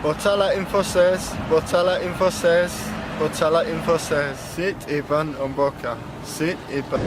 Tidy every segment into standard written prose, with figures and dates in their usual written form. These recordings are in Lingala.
Botala Infosys, Botala Infosys, Botala Infosys. Sit Ivan Omboka. Sit Ivan.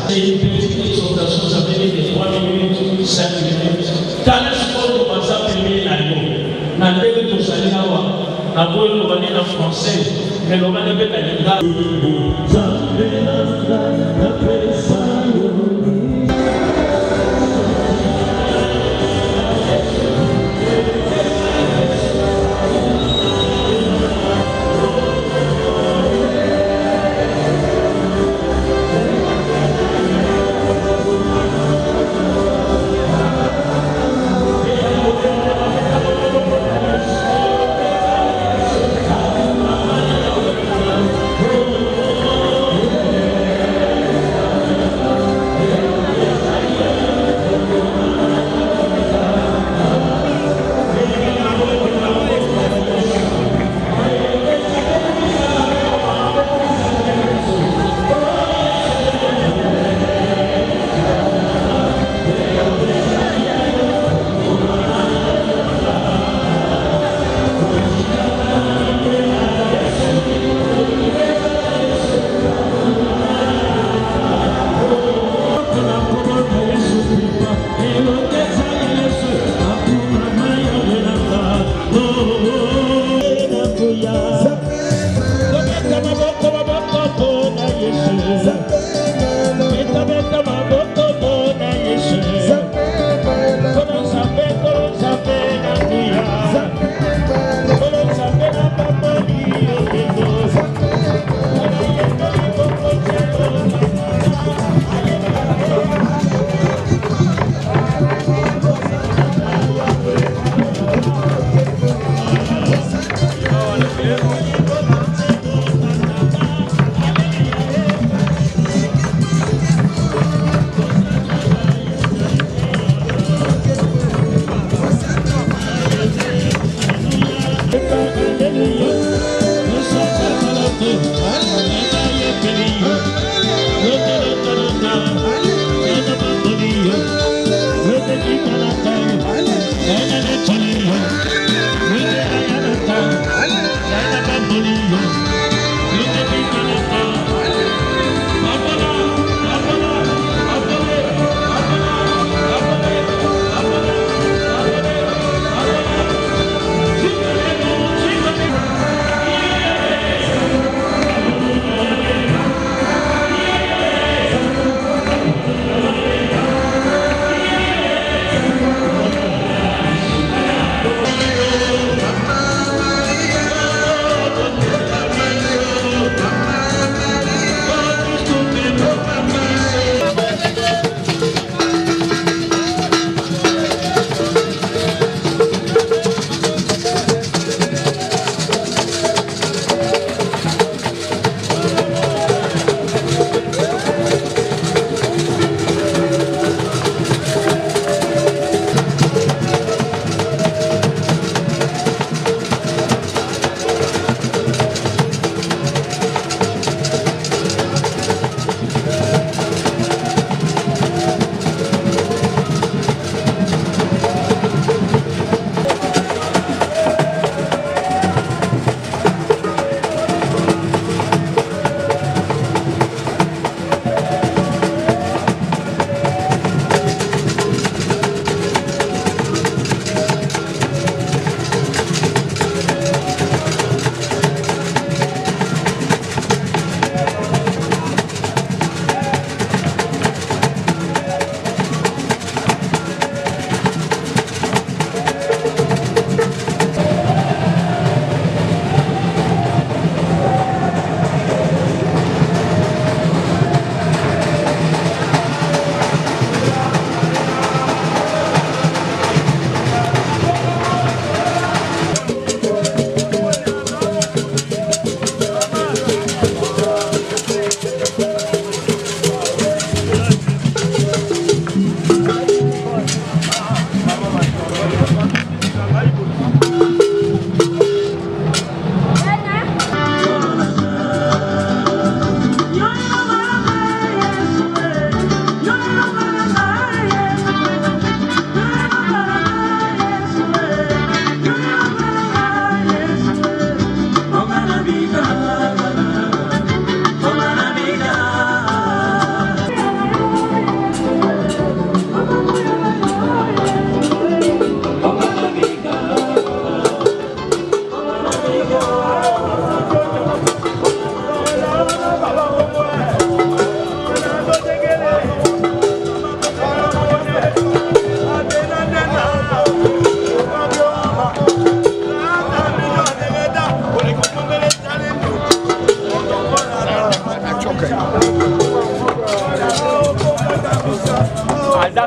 C'est une petite exhortation, ça fait des 3 minutes, 5 minutes. Quand on commence à prier la nuit, on a dit que tout ça est là, on va aller en français, mais on va aller en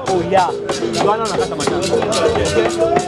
Oh yeah. Joana nakata matanga.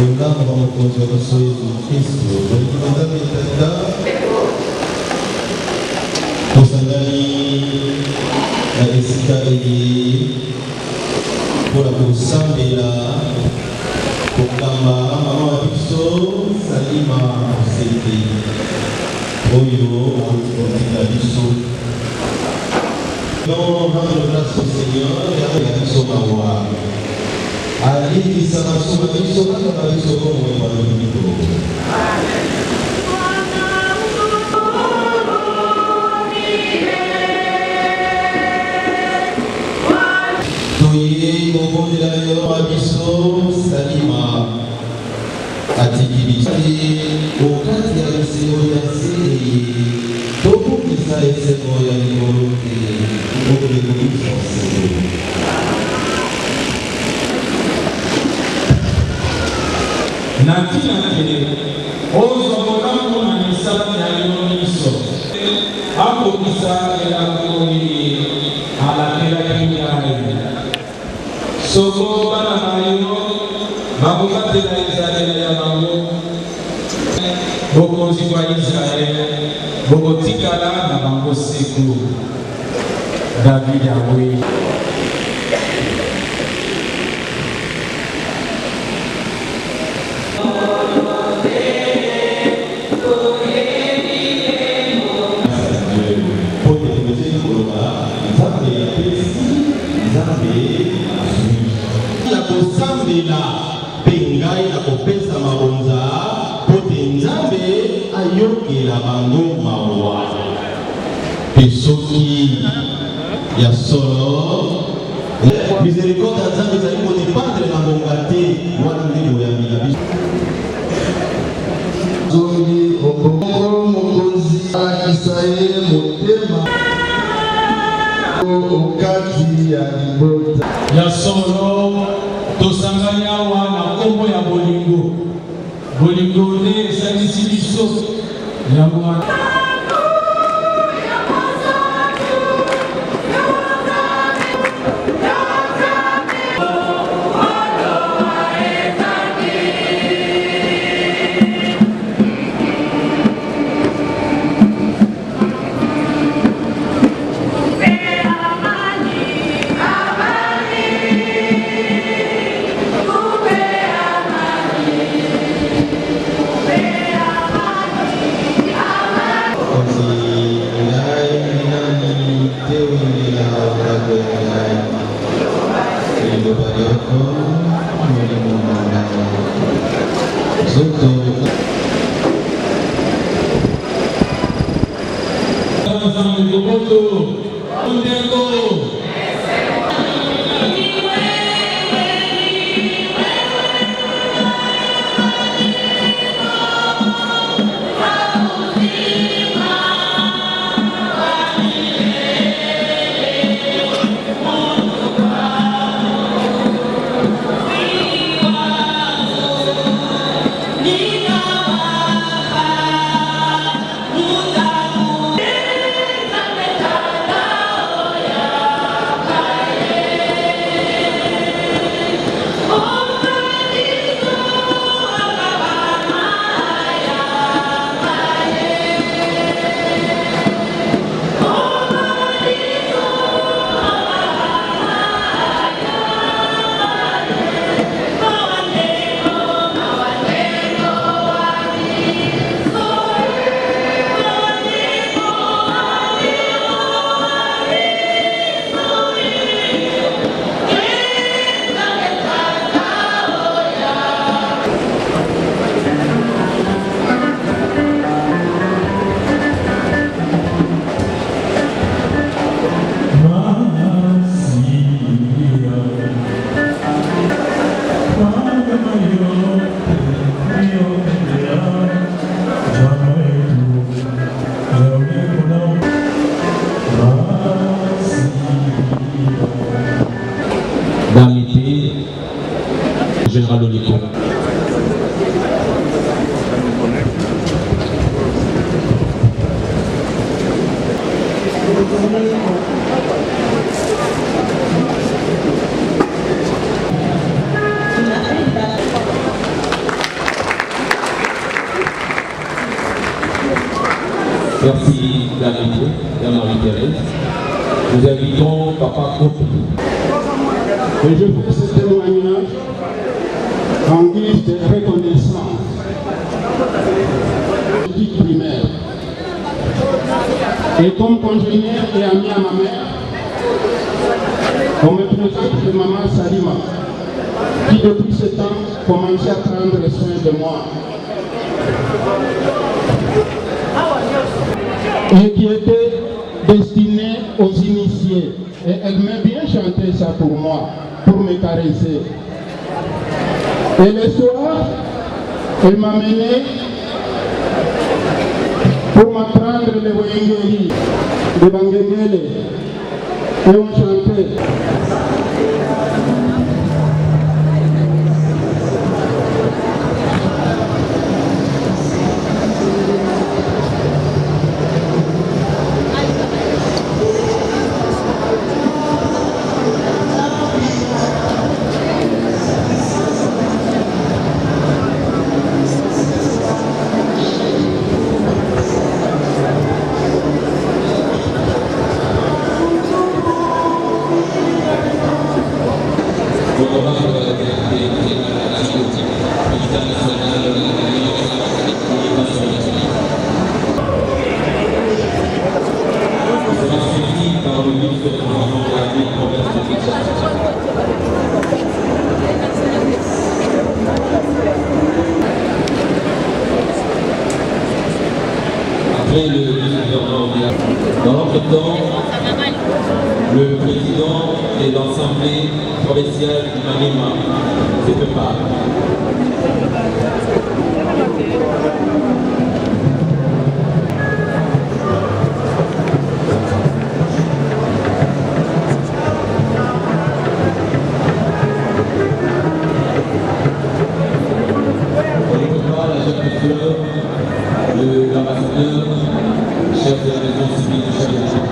Olamba mukunzi wa Yesu Kristo bali tata kusangani na esika iyi mpona kosambela kokamba mama wa biso Salima Moseke oyo akotika biso non rendre grâce au Seigneur ya biso mawa alingisa masuba biso kaka biso komwe kwa lobito toye kobondela yo wa biso Salima atikibisi okati ya liseo ya seye tokokisa eseko ya likolo te okolekobisa seko natina kele ozokolambo na misala ya yo miso akokisa elakoli alakelaki ngai soko bana na yo bakokatela ezalela ya bango bokonzi bwa Israele bokotikala na bango seko David awe pengai na kopesa mabonza pote nzambe ayokela bango mawa pesoki ya solo miséricorde ya nzambe ezali kodependre na ngonga te wana nde boyambila biso zongi obongo mokonzi alakisa ye motema okati ya libota ya solo tosangani awa na kombo ya bolingo bolingo nde esalisi biso yango Merci d'inviter, Marie-Thérèse. Nous invitons Papa Kopi. Et je fais ce témoignage en guise de reconnaissance. Petite primaire. Et comme congénère et ami à ma mère, on me présente de maman Salima, qui depuis ce temps commençait à prendre soin de moi. Et qui était destinée aux initiés. Et elle m'a bien chanté ça pour moi, pour me caresser. Et le soir, elle m'a mené pour m'apprendre le Wengeli, le Bangengele. Et on chantait. Après le gouvernement, dans l'entretemps, le président de l'Assemblée provinciale du Maniema se prépare. On lui prépare la jeune de fleurs, l'ambassadeur, chef de la maison civile du chef de l'État.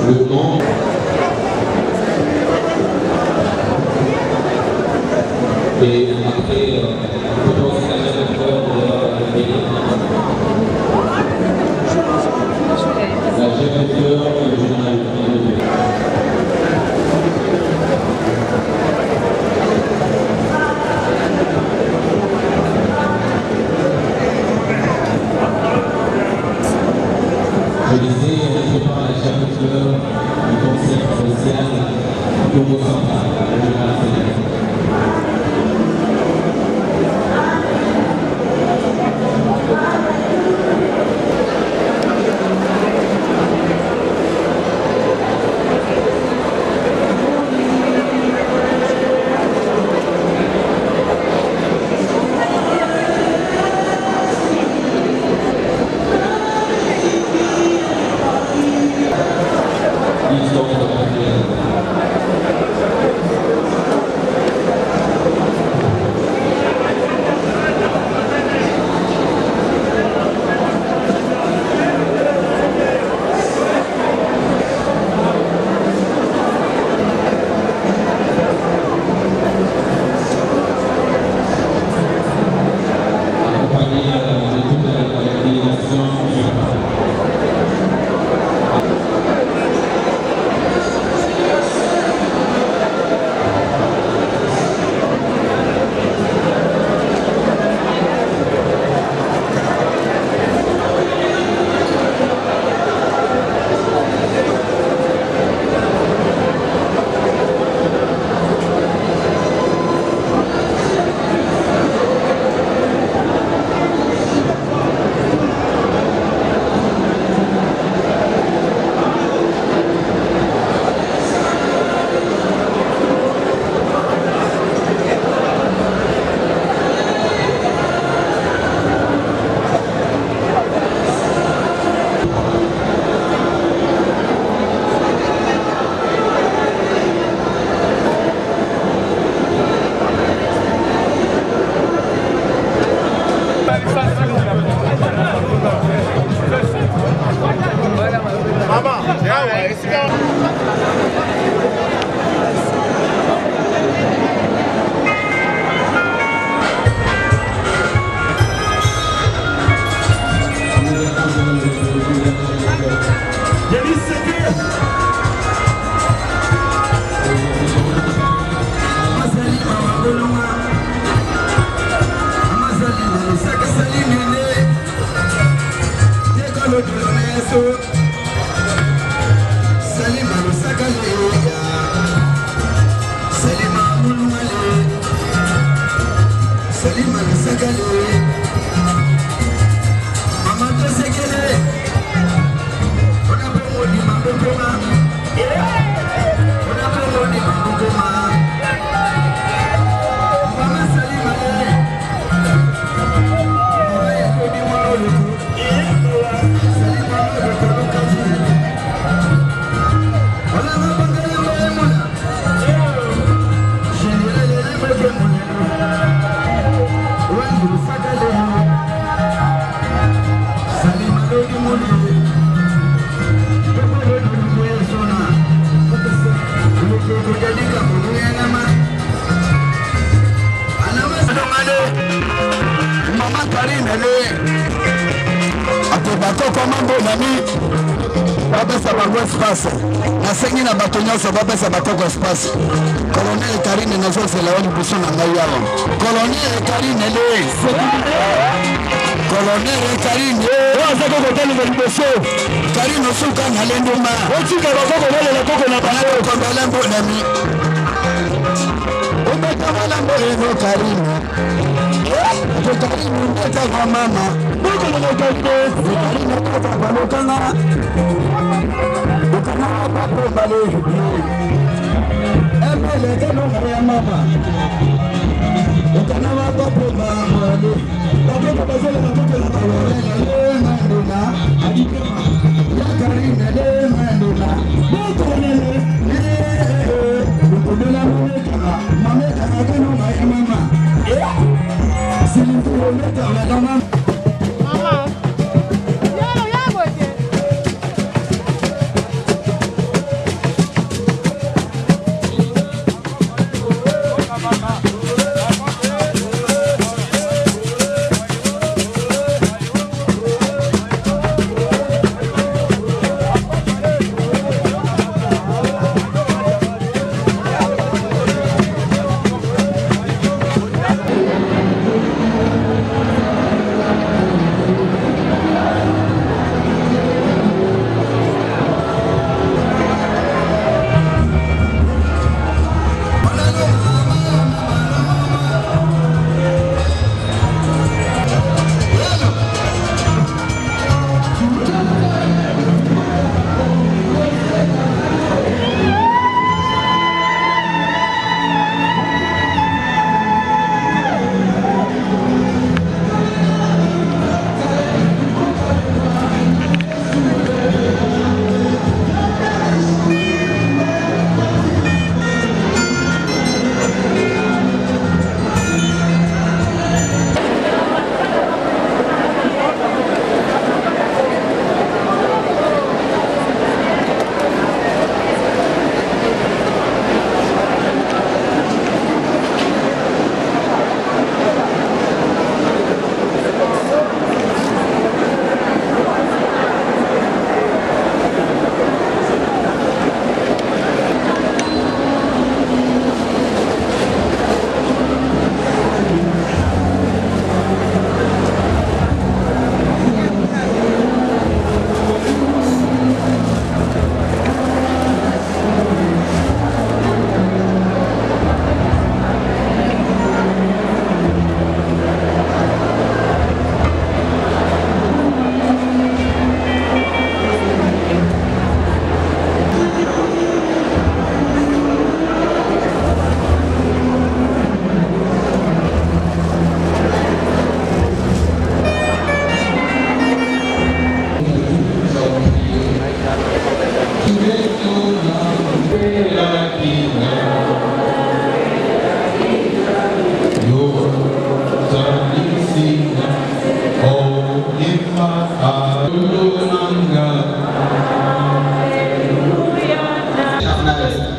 Le nom et après la chef de fleur et le général je disais, on prépare la chef de fleur du conseil provincial du Congo central, le général Sénégal. bakoko mambo nami babesa bango espace nasengi na bato nyonso babesa bakoko espace colonel Karine nazozela wa liboso na ngai awa colonel Karine le colonel Karine ozako kotelela liboso Karine osuka na lenduma otika bakoko balela koko na bango kombelembo nami omekamala mboeno Karine Karine mbeta kwa mama boko na Karine kota kwa lokanga ukana papo bale emele kano ya mama ukana papo bale bakoko bazela bakoko na bale mandona adikema ya Karine le mandona boko nene boko la mama kano ya mama si vous voulez la maman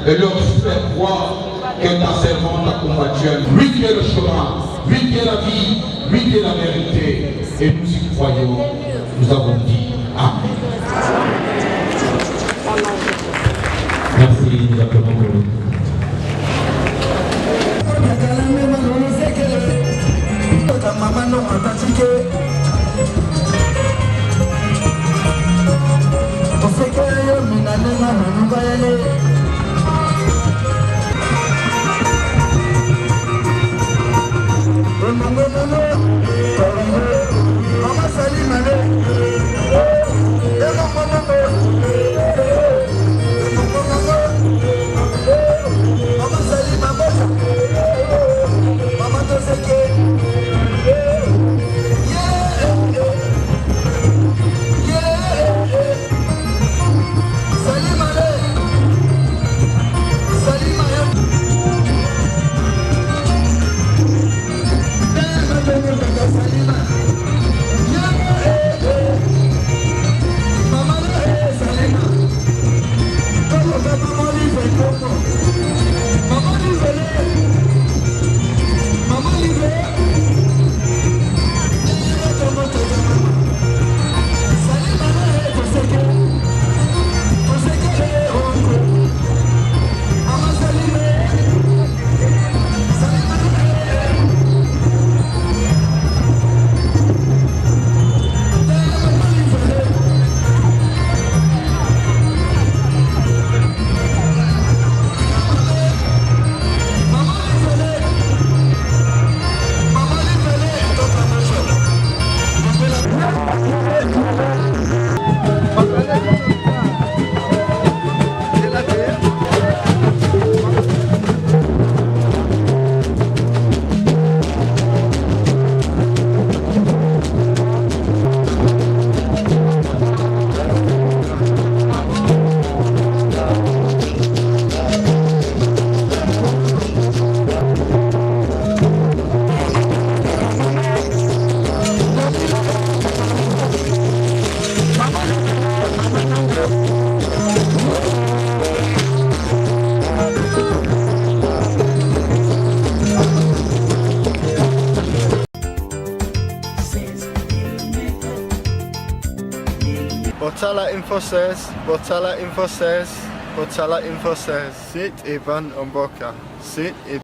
Et leur fait croire que ta servante a combattu. Lui qui est le chemin, lui qui est la vie, lui qui est la vérité. Et nous y croyons, nous avons dit Amen. Merci, Dr. Mangolo. Salut Botala Info 16, Botala Info 16, Botala Info 16. Sit Ivan Omboka. Sit Ivan.